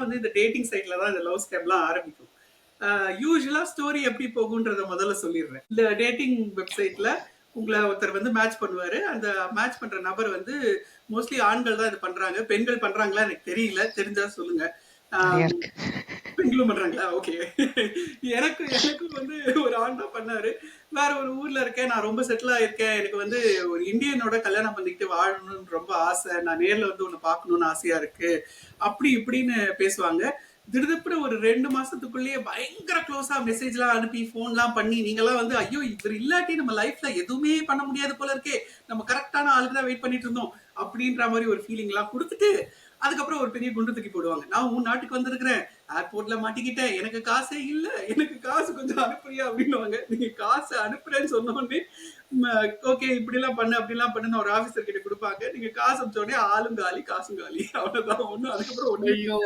வந்து இந்த டேட்டிங் சைட்ல தான் இந்த லவ் ஸ்கேம்லாம் ஆரம்பிக்கும். யூசுவலா ஸ்டோரி எப்படி போகுன்றத முதல்ல சொல்லிடுறேன். இந்த டேட்டிங் வெப்சைட்ல உங்கள ஒருத்தர் வந்து மேட்ச் பண்ணுவாரு. அந்த மேட்ச் பண்ற நபர் வந்து மோஸ்ட்லி ஆண்கள் தான் இது பண்றாங்க. பெண்கள் பண்றாங்களா எனக்கு தெரியல. தெரிஞ்சா சொல்லுங்க. நிறைய ஆம், இருக்கு. பெண்களும் பண்றாங்களா? ஓகே. எனக்கும் வந்து ஒரு ஆண் தான் பண்ணாரு. வேற ஒரு ஊர்ல இருக்கேன். நான் ரொம்ப செட்டில் ஆயிருக்கேன். எனக்கு வந்து ஒரு இந்தியனோட கல்யாணம் பண்ணிக்கிட்டு வாழணும்னு ரொம்ப ஆசை. நான் நேர்ல வந்து உன்னை பார்க்கணும்னு ஆசையா இருக்கு. அப்படி இப்படின்னு பேசுவாங்க. திடுதிப்புன்னு ஒரு 2 மாசத்துக்குள்ளேயே பயங்கர க்ளோஸா மெசேஜ்லாம் அனுப்பி, ஃபோன்லாம் பண்ணி, நீங்கலாம் வந்து ஐயோ! இவர் இல்லாட்டி நம்ம லைஃப்ல எதுவுமே பண்ண முடியாது போல இருக்கே. நம்ம கரெக்ட்டான ஆளுக்கு தான் வெயிட் பண்ணிட்டு இருந்தோம். அப்படின்ற மாரி ஒரு ஃபீலிங்லாம் குடுத்துட்டு, அதுக்கப்புறம் ஒரு பெரிய குண்டு தூக்கி போடுவாங்க. நான் உன் நாட்டுக்கு வந்திருக்கிறேன். ஏர்போர்ட்ல மாட்டிக்கிட்டேன். எனக்கு காசே இல்ல. எனக்கு காசு கொஞ்சம் அனுப்புறியா? அப்படின்னுவாங்க. நீங்க காசு அனுப்புறேன்னு சொன்ன உடனே, ஓகே இப்படிலாம் பண்ணு, அப்படிலாம் பண்ணுன்னு ஒரு ஆஃபீசர் கிட்ட குடுப்பாங்க. நீங்க காசு அனுப்பிச்ச உடனே ஆளும் காலி, காசும் காலி. அவ்வளவுதான். அதுக்கப்புறம் ஒண்ணுமே ஐயோ!